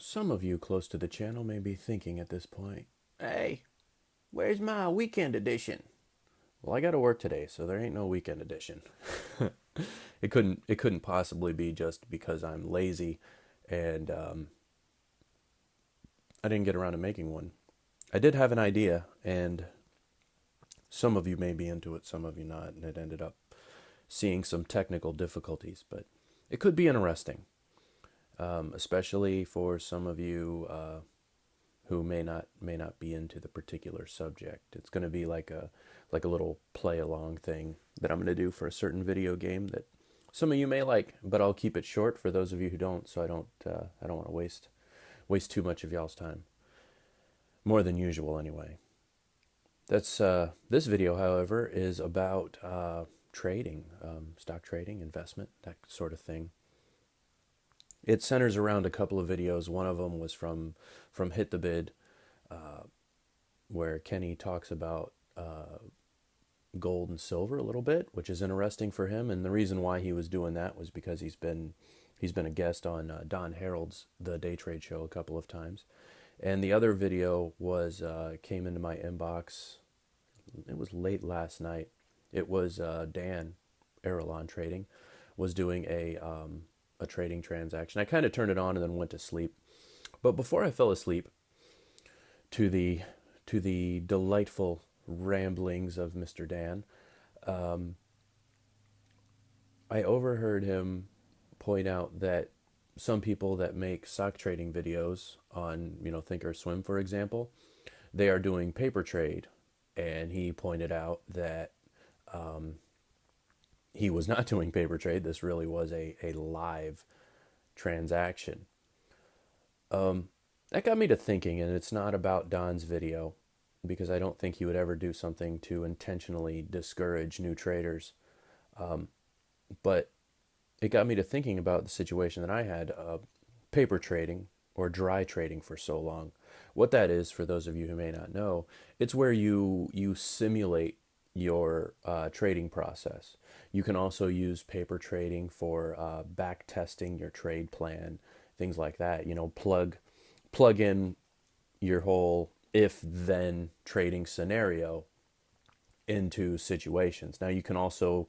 Some of you close to the channel may be thinking at this point, hey, where's my weekend edition? Well, I got to work today, so there ain't no weekend edition. It couldn't possibly be just because I'm lazy and I didn't get around to making one. I did have an idea, and some of you may be into it, some of you not, and it ended up seeing some technical difficulties, but it could be interesting, especially for some of you who may not be into the particular subject. It's going to be like a little play along thing that I'm going to do for a certain video game that some of you may like, but I'll keep it short for those of you who don't, so I don't want to waste too much of y'all's time. More than usual anyway. That's this video, however, is about trading, stock trading, investment, that sort of thing. It centers around a couple of videos. One of them was from Hit the Bid, where Kenny talks about gold and silver a little bit, which is interesting for him. And the reason why he was doing that was because he's been a guest on Don Harold's The Day Trade Show a couple of times. And the other video was came into my inbox. It was late last night. It was Dan Erelon Trading was doing a trading transaction. I kind of turned it on and then went to sleep. But before I fell asleep to the delightful ramblings of Mr. Dan, I overheard him point out that some people that make stock trading videos on, Thinkorswim, for example, they are doing paper trade. And he pointed out that he was not doing paper trade. This really was a live transaction. That got me to thinking, and it's not about Don's video, because I don't think he would ever do something to intentionally discourage new traders. But it got me to thinking about the situation that I had, paper trading or dry trading for so long. What that is, for those of you who may not know, it's where you simulate your trading process. You can also use paper trading for back testing your trade plan, things like that. Plug in your whole if-then trading scenario into situations. Now you can also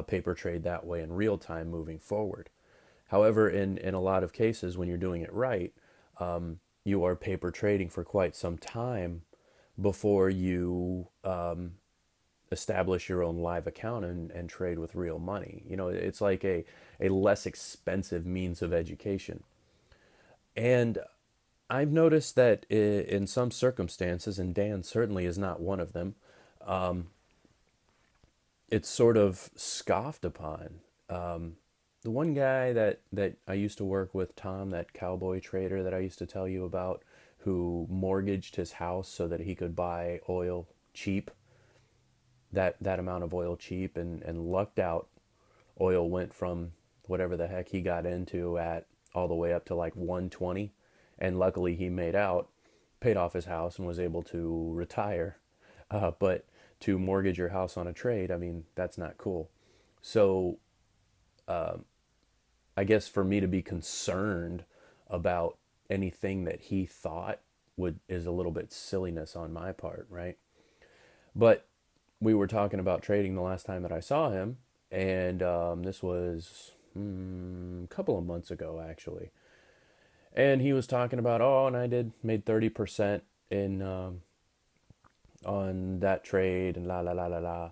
paper trade that way in real time moving forward. However, in a lot of cases, when you're doing it right, you are paper trading for quite some time before you establish your own live account and trade with real money. It's like a less expensive means of education. And I've noticed that in some circumstances, and Dan certainly is not one of them, it's sort of scoffed upon. The one guy that I used to work with, Tom, that cowboy trader that I used to tell you about, who mortgaged his house so that he could buy oil cheap, that amount of oil cheap, and lucked out. Oil went from whatever the heck he got into at all the way up to like 120, and luckily he made out, paid off his house, and was able to retire. But to mortgage your house on a trade, I mean, that's not cool. So I guess for me to be concerned about anything that he thought is a little bit silliness on my part, right? But we were talking about trading the last time that I saw him, and this was a couple of months ago, actually. And he was talking about, oh, and I made 30% in on that trade, and la la la la la,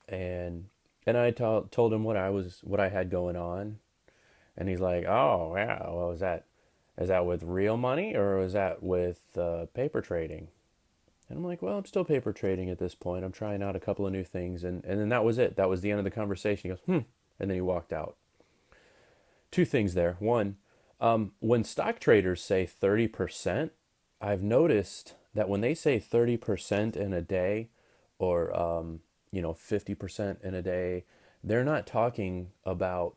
and I told him what I had going on, and he's like, oh yeah, well, is that with real money, or is that with paper trading? And I'm like, well, I'm still paper trading at this point. I'm trying out a couple of new things. And then that was it. That was the end of the conversation. He goes, and then he walked out. Two things there. One, when stock traders say 30%, I've noticed that when they say 30% in a day, or 50% in a day, they're not talking about,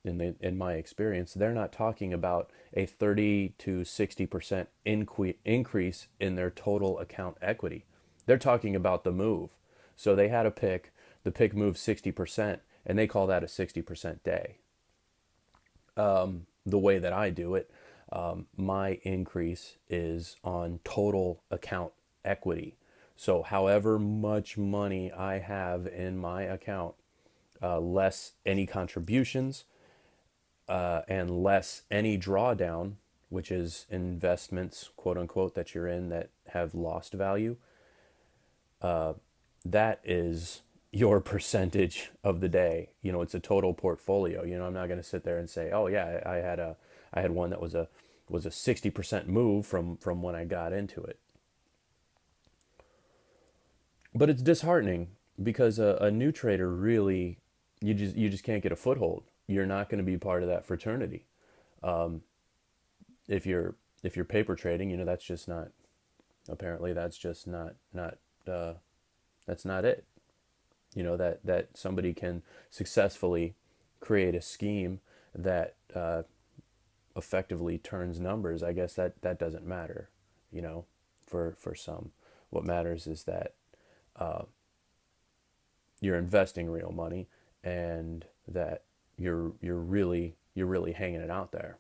in my experience, they're not talking about a 30 to 60% increase in their total account equity. They're talking about the move. So they had a pick, the pick moved 60%, and they call that a 60% day. The way that I do it, My increase is on total account equity. So however much money I have in my account, less any contributions, and less any drawdown, which is investments, quote unquote, that you're in that have lost value, that is your percentage of the day. You know, it's a total portfolio. You know, I'm not going to sit there and say, oh yeah, I had one that was a 60% move from when I got into it. But it's disheartening because a new trader really, you just can't get a foothold. You're not going to be part of that fraternity. If you're if you're paper trading, you know, that's just not, apparently that's just not that's not it. You know, that somebody can successfully create a scheme that effectively turns numbers. I guess that doesn't matter, you know, for some. What matters is that you're investing real money, and that you're really hanging it out there.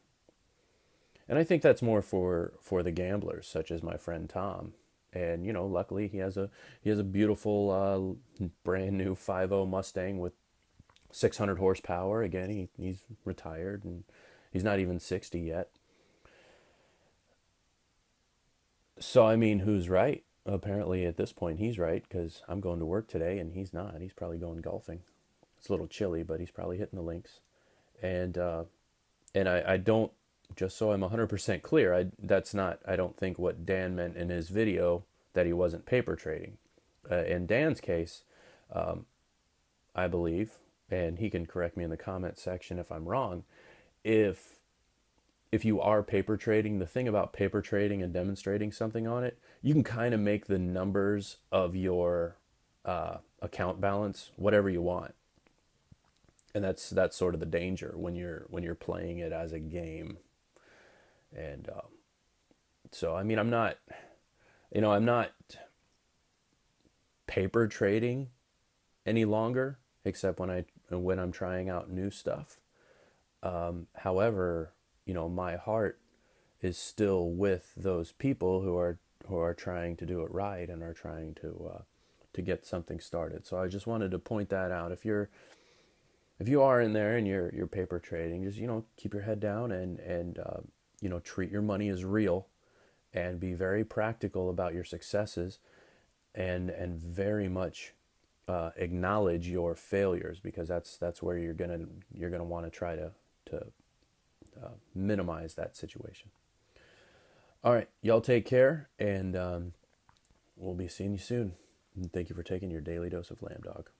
And I think that's more for the gamblers, such as my friend Tom. And you know, luckily he has a beautiful brand new 5.0 Mustang with 600 horsepower. Again, he's retired and he's not even 60 yet. So I mean, who's right? Apparently at this point he's right, because I'm going to work today and he's not. He's probably going golfing. It's a little chilly, but he's probably hitting the links. And I don't, just so I'm 100% clear, that's not, I don't think what Dan meant in his video, that he wasn't paper trading. In Dan's case, I believe, and he can correct me in the comment section if I'm wrong, if if you are paper trading, the thing about paper trading and demonstrating something on it, you can kind of make the numbers of your account balance whatever you want. And that's sort of the danger when you're playing it as a game. And so I mean, I'm not paper trading any longer, except when I'm trying out new stuff. However, you know, my heart is still with those people who are trying to do it right and are trying to get something started. So I just wanted to point that out. If you are in there and you're paper trading, just, you know, keep your head down and you know, treat your money as real, and be very practical about your successes, and very much acknowledge your failures, because that's where you're gonna want to try to minimize that situation. All right, y'all take care, and we'll be seeing you soon. And thank you for taking your daily dose of Lamb Dog.